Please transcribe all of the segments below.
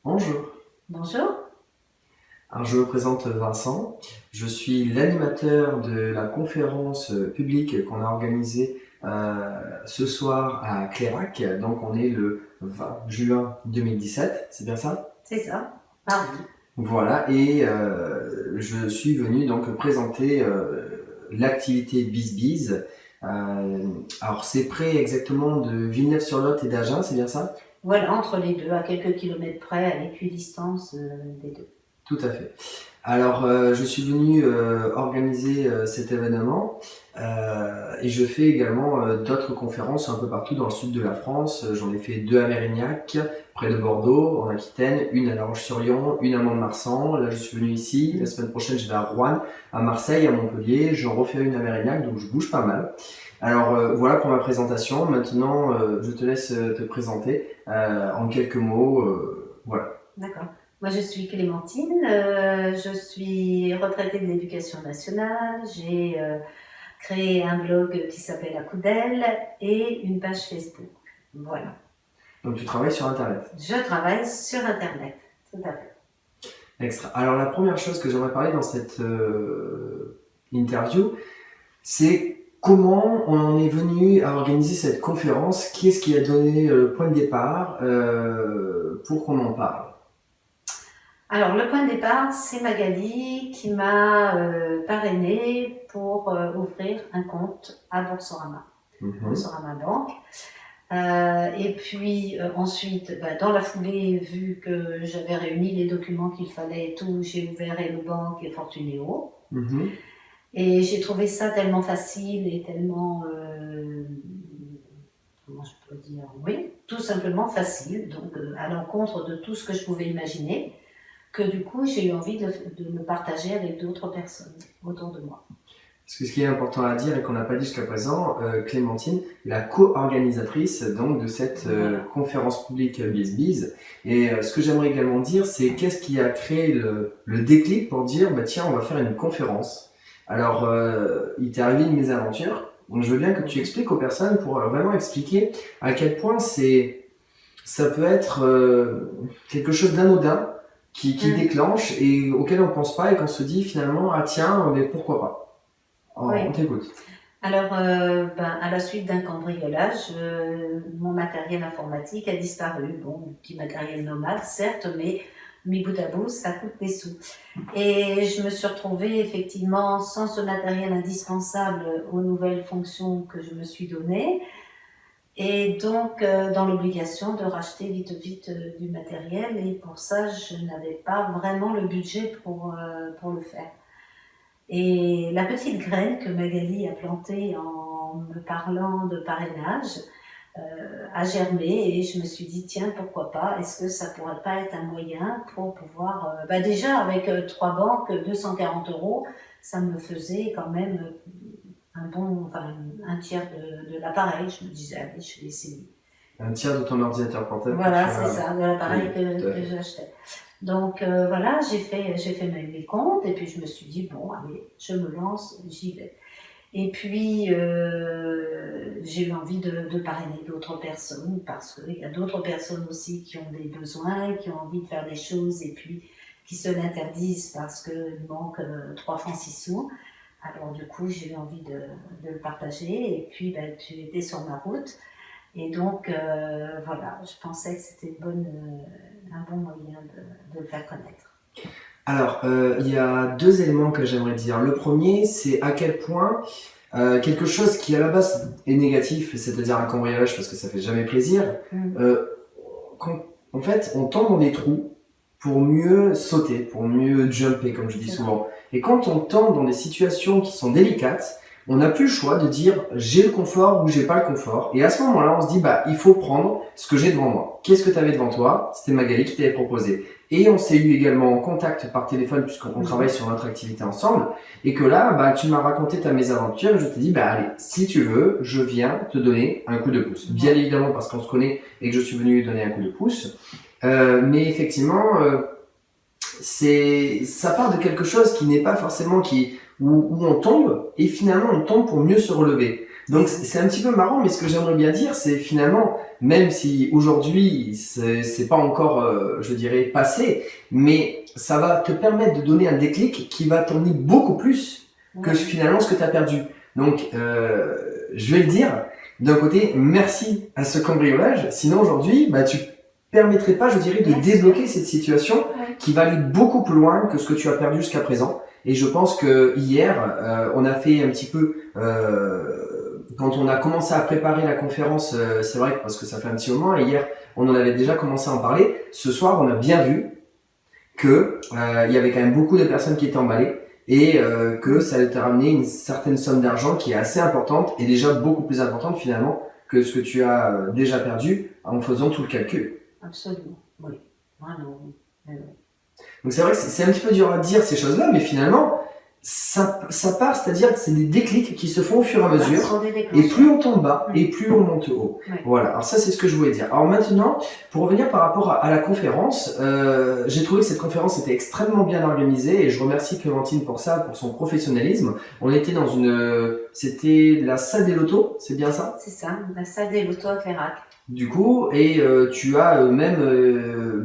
Bonjour, Bonjour. alors je me présente Vincent, je suis l'animateur de la conférence publique qu'on a organisée ce soir à Clairac, donc on est le 20 juin 2017, c'est bien ça? C'est ça, mardi. Voilà, et je suis venu donc présenter l'activité BizBiz. Alors c'est près exactement de Villeneuve-sur-Lot et d'Agen, c'est bien ça? Voilà, entre les deux, à quelques kilomètres près, à équidistance des deux. Tout à fait. Alors, je suis venu organiser cet événement et je fais également d'autres conférences un peu partout dans le sud de la France. J'en ai fait deux à Mérignac, près de Bordeaux, en Aquitaine, une à La Roche-sur-Yon, une à Mont-de-Marsan. Là, je suis venu ici. La semaine prochaine, je vais à Rouen, à Marseille, à Montpellier. J'en refais une à Mérignac, donc je bouge pas mal. Alors, voilà pour ma présentation. Maintenant, je te laisse te présenter en quelques mots. Voilà. D'accord. Moi, je suis Clémentine, je suis retraitée de l'éducation nationale. J'ai créé un blog qui s'appelle Acoudel et une page Facebook. Voilà. Donc, tu travailles sur Internet. Je travaille sur Internet, tout à fait. Extra. Alors la première chose que j'aimerais parler dans cette interview, c'est comment on en est venu à organiser cette conférence, qui est-ce qui a donné le point de départ pour qu'on en parle. Alors, le point de départ, c'est Magali qui m'a parrainée pour ouvrir un compte à Boursorama, Boursorama Banque. Et puis ensuite, dans la foulée, vu que j'avais réuni les documents qu'il fallait, et tout, j'ai ouvert Hello Bank et Fortuneo. Et j'ai trouvé ça tellement facile et tellement, comment je peux dire, oui, tout simplement facile, donc à l'encontre de tout ce que je pouvais imaginer, que du coup j'ai eu envie de me partager avec d'autres personnes autour de moi. Parce que ce qui est important à dire et qu'on n'a pas dit jusqu'à présent, Clémentine est la co-organisatrice donc de cette conférence publique BizBiz. Et ce que j'aimerais également dire, c'est qu'est-ce qui a créé le déclic pour dire bah, tiens, on va faire une conférence. Alors, il t'est arrivé une mésaventure, donc je veux bien que tu expliques aux personnes pour vraiment expliquer à quel point ça peut être quelque chose d'anodin qui déclenche et auquel on ne pense pas et qu'on se dit finalement ah tiens, mais pourquoi pas. Oui. On t'écoute. Alors, à la suite d'un cambriolage, mon matériel informatique a disparu. Bon, petit matériel nomade, certes, mais mis bout à bout, ça coûte des sous. Et je me suis retrouvée effectivement sans ce matériel indispensable aux nouvelles fonctions que je me suis données. Et donc, dans l'obligation de racheter vite du matériel. Et pour ça, je n'avais pas vraiment le budget pour le faire. Et la petite graine que Magali a plantée en me parlant de parrainage a germé et je me suis dit tiens pourquoi pas, est-ce que ça pourrait pas être un moyen pour pouvoir, déjà avec 3 banques, 240 €, ça me faisait quand même un tiers de l'appareil. Je me disais allez je vais essayer. Un tiers de ton ordinateur portable. Voilà, c'est ça, de l'appareil que j'achetais. Donc voilà, j'ai fait mes comptes et puis je me suis dit bon allez, je me lance, j'y vais. Et puis j'ai eu envie de parrainer d'autres personnes parce qu'il y a d'autres personnes aussi qui ont des besoins, qui ont envie de faire des choses et puis qui se l'interdisent parce qu'il manque 3 francs 6 sous. Alors du coup j'ai eu envie de le partager et puis tu étais sur ma route. Et donc, voilà, je pensais que c'était un bon moyen de le faire connaître. Alors, il y a deux éléments que j'aimerais dire. Le premier, c'est à quel point quelque chose qui à la base est négatif, c'est-à-dire un cambriolage parce que ça fait jamais plaisir, en fait, on tombe dans des trous pour mieux sauter, pour mieux jumper, comme je dis souvent. Et quand on tombe dans des situations qui sont délicates, on n'a plus le choix de dire j'ai le confort ou j'ai pas le confort. Et à ce moment-là, on se dit bah il faut prendre ce que j'ai devant moi. Qu'est-ce que tu avais devant toi? C'était Magali qui t'avait proposé. Et on s'est eu également en contact par téléphone puisqu'on travaille sur notre activité ensemble. Et que là, bah tu m'as raconté ta mésaventure. Je t'ai dit bah allez, si tu veux, je viens te donner un coup de pouce. Bien évidemment parce qu'on se connaît et que je suis venu lui donner un coup de pouce. Mais effectivement, ça part de quelque chose qui n'est pas forcément où on tombe et finalement on tombe pour mieux se relever. Donc c'est un petit peu marrant, mais ce que j'aimerais bien dire, c'est finalement, même si aujourd'hui c'est pas encore, je dirais, passé, mais ça va te permettre de donner un déclic qui va t'emmener beaucoup plus que Ouais. finalement ce que tu as perdu. Donc je vais le dire, d'un côté, merci à ce cambriolage, sinon aujourd'hui, bah, tu permettrais pas, je dirais, de Bien sûr. débloquer cette situation Ouais. qui va aller beaucoup plus loin que ce que tu as perdu jusqu'à présent. Et je pense que hier, on a fait un petit peu, quand on a commencé à préparer la conférence, c'est vrai que parce que ça fait un petit moment, et hier, on en avait déjà commencé à en parler. Ce soir, on a bien vu que il y avait quand même beaucoup de personnes qui étaient emballées et que ça allait te ramener une certaine somme d'argent qui est assez importante et déjà beaucoup plus importante finalement que ce que tu as déjà perdu en faisant tout le calcul. Absolument, oui. Vraiment. Oui. Donc c'est vrai que c'est un petit peu dur à dire ces choses-là, mais finalement, ça part, c'est-à-dire que c'est des déclics qui se font au fur et à mesure. Ce sont des Et déclencheurs. plus on tombe bas, et plus on monte haut. Ouais. Voilà, alors ça c'est ce que je voulais dire. Alors maintenant, pour revenir par rapport à la conférence, j'ai trouvé que cette conférence était extrêmement bien organisée et je remercie Clémentine pour ça, pour son professionnalisme. On était dans c'était la salle des lotos, c'est bien ça? C'est ça, la salle des lotos à Clairac. Du coup, et tu as même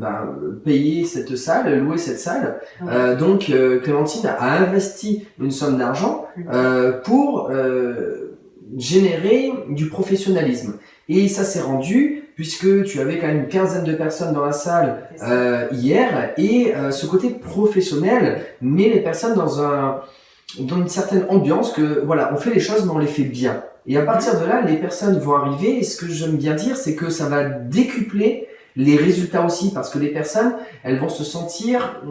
payé cette salle, loué cette salle. Ouais. Donc Clémentine a investi une somme d'argent pour générer du professionnalisme. Et ça s'est rendu puisque tu avais quand même une quinzaine de personnes dans la salle hier et ce côté professionnel met les personnes dans une certaine ambiance que voilà, on fait les choses mais on les fait bien. Et à partir de là, les personnes vont arriver et ce que j'aime bien dire, c'est que ça va décupler les résultats aussi parce que les personnes, elles vont se sentir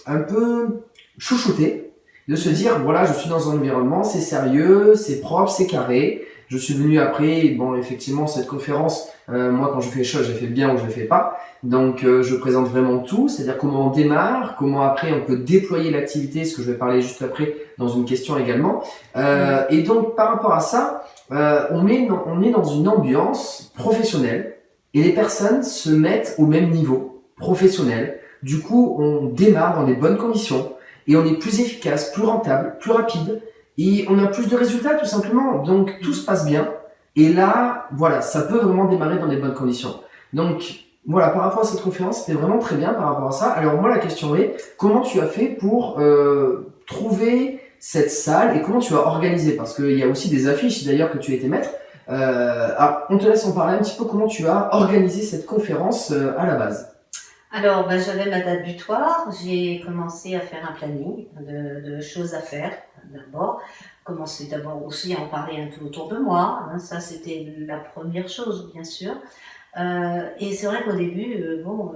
un peu chouchoutées, de se dire voilà, je suis dans un environnement, c'est sérieux, c'est propre, c'est carré. Je suis venu après, bon effectivement cette conférence, moi quand je fais les choses, je les fais bien ou je les fais pas. Donc je présente vraiment tout, c'est-à-dire comment on démarre, comment après on peut déployer l'activité, ce que je vais parler juste après dans une question également. Et donc par rapport à ça, on est dans une ambiance professionnelle et les personnes se mettent au même niveau professionnel. Du coup, on démarre dans des bonnes conditions et on est plus efficace, plus rentable, plus rapide et on a plus de résultats tout simplement. Donc tout se passe bien et là, voilà, ça peut vraiment démarrer dans des bonnes conditions. Donc voilà, par rapport à cette conférence, c'était vraiment très bien par rapport à ça. Alors moi, la question est, comment tu as fait pour trouver cette salle et comment tu as organisé? Parce qu'il y a aussi des affiches d'ailleurs que tu as été mettre. Alors, on te laisse en parler un petit peu comment tu as organisé cette conférence à la base. Alors, j'avais ma date butoir, j'ai commencé à faire un planning de choses à faire d'abord. Commencer d'abord aussi à en parler un peu autour de moi, hein, ça c'était la première chose bien sûr. Et c'est vrai qu'au début,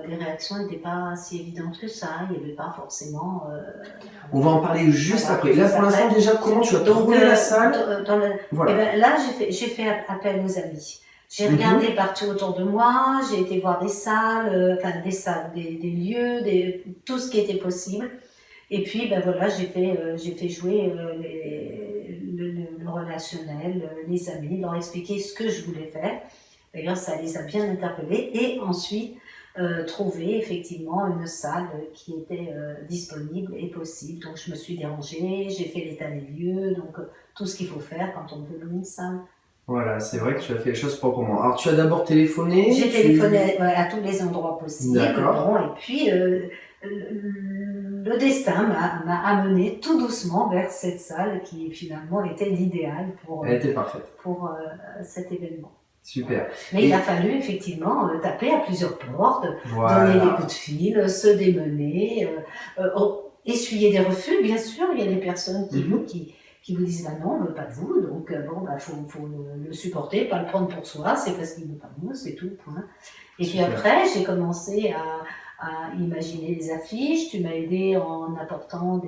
les réactions n'étaient pas si évidentes que ça, il n'y avait pas forcément... On va en parler juste après. Là, pour l'instant, déjà, comment tu as Donc, trouvé la salle? Voilà. Et ben, là, j'ai fait appel aux amis. J'ai regardé partout autour de moi, j'ai été voir des salles, des lieux, tout ce qui était possible. Et puis, ben voilà, j'ai fait jouer le relationnel, les amis, leur expliquer ce que je voulais faire. D'ailleurs, ça les a bien interpellés. Et ensuite, trouver effectivement une salle qui était disponible et possible. Donc, je me suis dérangée, j'ai fait l'état des lieux, donc tout ce qu'il faut faire quand on veut louer une salle. Voilà, c'est vrai que tu as fait les choses proprement. Alors, tu as d'abord téléphoné. J'ai téléphoné à tous les endroits possibles. D'accord. Bon, et puis, le destin m'a amené tout doucement vers cette salle qui finalement était l'idéal pour, Elle était parfaite. Pour cet événement. Super. Mais il a fallu effectivement taper à plusieurs portes, voilà. Donner des coups de fil, se démener, essuyer des refus, bien sûr. Il y a des personnes qui vous disent bah non, on ne veut pas de vous, donc faut le supporter, pas le prendre pour soi, c'est parce qu'il ne veut pas de nous, c'est tout, point. Et Super. puis après, j'ai commencé à imaginer des affiches, tu m'as aidé en apportant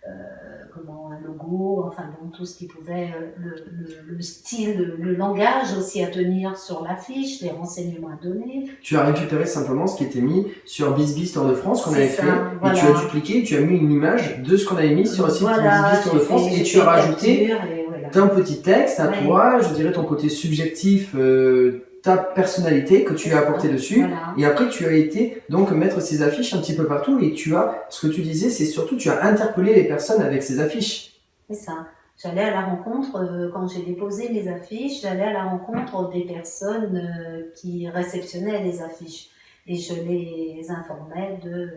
un logo, enfin bon, tout ce qui pouvait, le style, le langage aussi à tenir sur l'affiche, les renseignements à donner. Tu as récupéré simplement ce qui était mis sur BizBiz Tour de France qu'on avait fait, voilà. Et tu as dupliqué, tu as mis une image de ce qu'on avait mis sur le site BizBiz Tour de France et tu as rajouté un petit texte à toi, je dirais ton côté subjectif, ta personnalité que tu as apporté dessus. Voilà. Et après, tu as été donc mettre ces affiches un petit peu partout et ce que tu disais, c'est surtout tu as interpellé les personnes avec ces affiches. C'est ça. J'allais à la rencontre, quand j'ai déposé mes affiches, j'allais à la rencontre des personnes qui réceptionnaient les affiches. Et je les informais de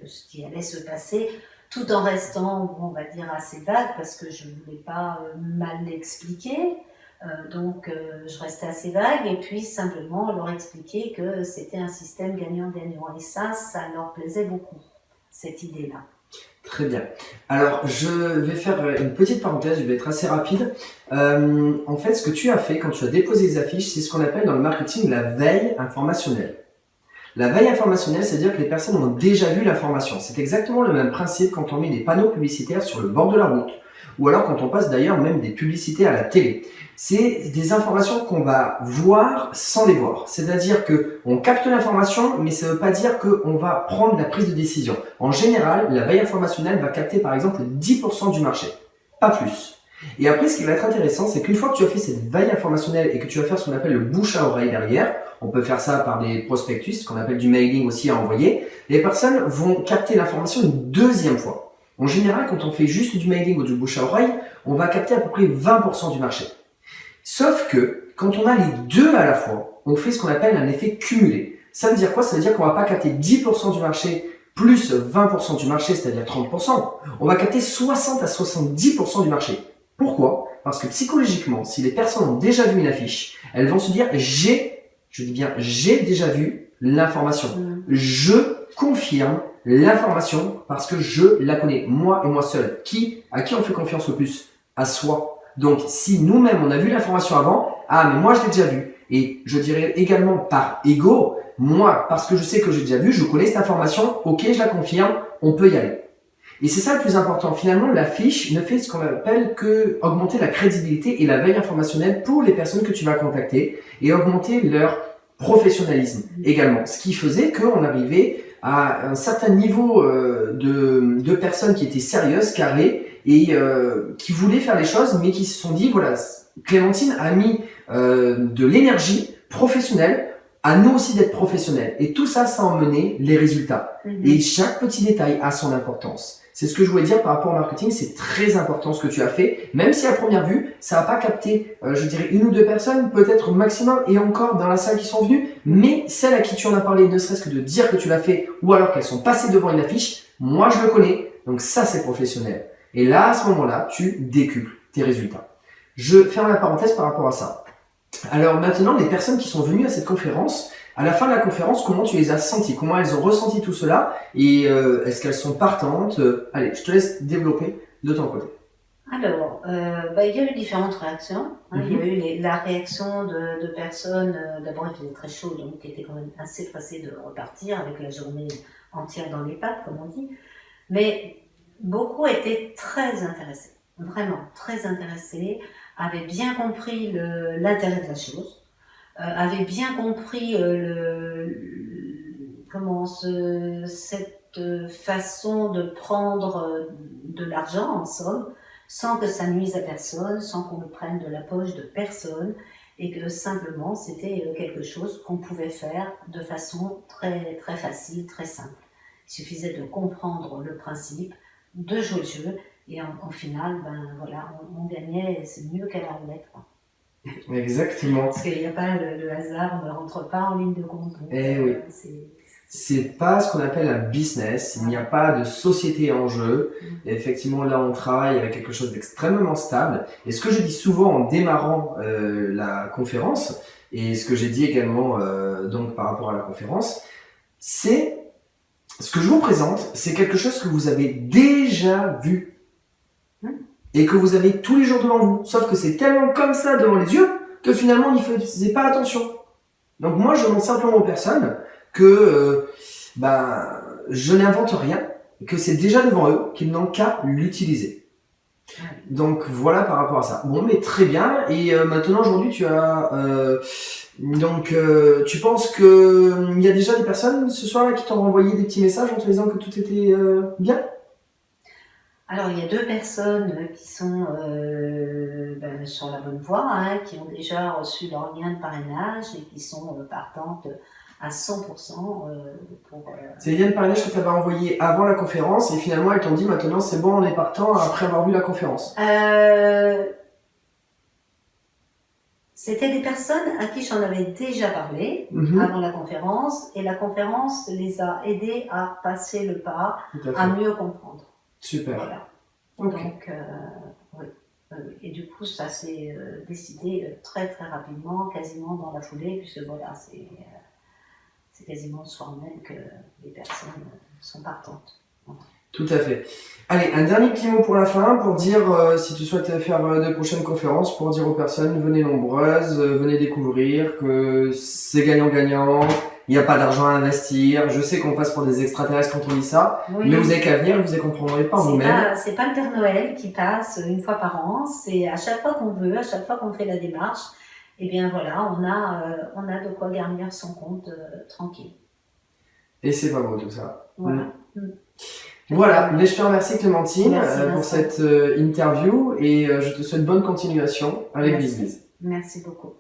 ce qui allait se passer, tout en restant, on va dire, assez vague, parce que je ne voulais pas mal l'expliquer. Je restais assez vague, et puis simplement leur expliquer que c'était un système gagnant-gagnant. Et ça leur plaisait beaucoup, cette idée-là. Très bien. Alors, je vais faire une petite parenthèse, je vais être assez rapide. En fait, ce que tu as fait quand tu as déposé les affiches, c'est ce qu'on appelle dans le marketing la veille informationnelle. La veille informationnelle, c'est-à-dire que les personnes ont déjà vu l'information. C'est exactement le même principe quand on met des panneaux publicitaires sur le bord de la route, ou alors quand on passe d'ailleurs même des publicités à la télé. C'est des informations qu'on va voir sans les voir. C'est-à-dire que on capte l'information, mais ça ne veut pas dire qu'on va prendre la prise de décision. En général, la veille informationnelle va capter par exemple 10% du marché, pas plus. Et après, ce qui va être intéressant, c'est qu'une fois que tu as fait cette veille informationnelle et que tu vas faire ce qu'on appelle le bouche à oreille derrière, on peut faire ça par des prospectus, ce qu'on appelle du mailing aussi à envoyer, les personnes vont capter l'information une deuxième fois. En général, quand on fait juste du mailing ou du bouche à oreille, on va capter à peu près 20% du marché. Sauf que, quand on a les deux à la fois, on fait ce qu'on appelle un effet cumulé. Ça veut dire quoi? Ça veut dire qu'on va pas capter 10% du marché plus 20% du marché, c'est-à-dire 30%. On va capter 60 à 70% du marché. Pourquoi? Parce que psychologiquement, si les personnes ont déjà vu une affiche, elles vont se dire je dis bien j'ai déjà vu l'information. Je confirme l'information parce que je la connais, moi et moi seul. À qui on fait confiance le plus? À soi. Donc, si nous-mêmes on a vu l'information avant, mais moi je l'ai déjà vu. Et je dirais également par ego, moi, parce que je sais que j'ai déjà vu, je connais cette information, ok, je la confirme, on peut y aller. Et c'est ça le plus important. Finalement, l'affiche ne fait ce qu'on appelle que augmenter la crédibilité et la veille informationnelle pour les personnes que tu vas contacter et augmenter leur professionnalisme également. Ce qui faisait qu'on arrivait à un certain niveau de personnes qui étaient sérieuses, carrées et qui voulaient faire les choses, mais qui se sont dit, voilà, Clémentine a mis de l'énergie professionnelle à nous aussi d'être professionnels. Et tout ça, ça a emmené les résultats. Et chaque petit détail a son importance. C'est ce que je voulais dire par rapport au marketing, c'est très important ce que tu as fait, même si à première vue, ça n'a pas capté, je dirais, une ou deux personnes, peut-être maximum, et encore dans la salle qui sont venues, mais celles à qui tu en as parlé, ne serait-ce que de dire que tu l'as fait, ou alors qu'elles sont passées devant une affiche, moi je le connais, donc ça c'est professionnel. Et là, à ce moment-là, tu décuples tes résultats. Je ferme la parenthèse par rapport à ça. Alors maintenant, les personnes qui sont venues à cette conférence, à la fin de la conférence, comment tu les as senties? Comment elles ont ressenti tout cela? Et est-ce qu'elles sont partantes? Allez, je te laisse développer de ton côté. Alors, il y a eu différentes réactions. Il y a eu la réaction de personnes, d'abord il faisait très chaud, donc qui étaient quand même assez pressées de repartir avec la journée entière dans les pattes, comme on dit. Mais beaucoup étaient très intéressés, vraiment très intéressés, avaient bien compris l'intérêt de la chose, avaient bien compris cette façon de prendre de l'argent, en somme, sans que ça nuise à personne, sans qu'on le prenne de la poche de personne, et que simplement c'était quelque chose qu'on pouvait faire de façon très, très facile, très simple. Il suffisait de comprendre le principe, de jouer le jeu, et au final, on gagnait, c'est mieux qu'à la roulette. Exactement. Parce qu'il n'y a pas le hasard, on ne rentre pas en ligne de compte. Donc, oui. C'est pas ce qu'on appelle un business, il n'y a pas de société en jeu. Et effectivement, là, on travaille avec quelque chose d'extrêmement stable. Et ce que je dis souvent en démarrant la conférence, et ce que j'ai dit également donc par rapport à la conférence, c'est ce que je vous présente, c'est quelque chose que vous avez déjà vu et que vous avez tous les jours devant vous. Sauf que c'est tellement comme ça devant les yeux que finalement, on n'y faisait pas attention. Donc moi, je montre simplement aux personnes que je n'invente rien, que c'est déjà devant eux, qu'ils n'ont qu'à l'utiliser. Donc voilà par rapport à ça. Bon, mais très bien. Et maintenant, aujourd'hui, tu as... tu penses qu'il y a déjà des personnes ce soir qui t'ont envoyé des petits messages en te disant que tout était bien? Alors, il y a 2 personnes qui sont sur la bonne voie, qui ont déjà reçu leur lien de parrainage et qui sont partantes à 100% C'est Eliane Parrainage que tu avais envoyé avant la conférence et finalement elles t'ont dit maintenant c'est bon, on est partant après avoir vu la conférence. C'était des personnes à qui j'en avais déjà parlé avant la conférence et la conférence les a aidés à passer le pas, à mieux comprendre. Super. Voilà. Okay. Donc, oui. Et du coup, ça s'est décidé très très rapidement, quasiment dans la foulée, puisque voilà, c'est quasiment le soir même que les personnes sont partantes. Voilà. Tout à fait. Allez, un dernier petit mot pour la fin, pour dire, si tu souhaites faire de prochaines conférences, pour dire aux personnes, venez nombreuses, venez découvrir que c'est gagnant-gagnant, il n'y a pas d'argent à investir. Je sais qu'on passe pour des extraterrestres quand on dit ça, oui. Mais vous avez qu'à venir, vous les comprendrez par vous-même. C'est pas le Père Noël qui passe une fois par an, c'est à chaque fois qu'on veut, à chaque fois qu'on fait la démarche, et bien voilà, on a de quoi garnir son compte tranquille. Et c'est pas beau tout ça. Voilà. Voilà, mais je te remercie Clémentine pour cette interview et je te souhaite bonne continuation avec BizBiz. Merci beaucoup.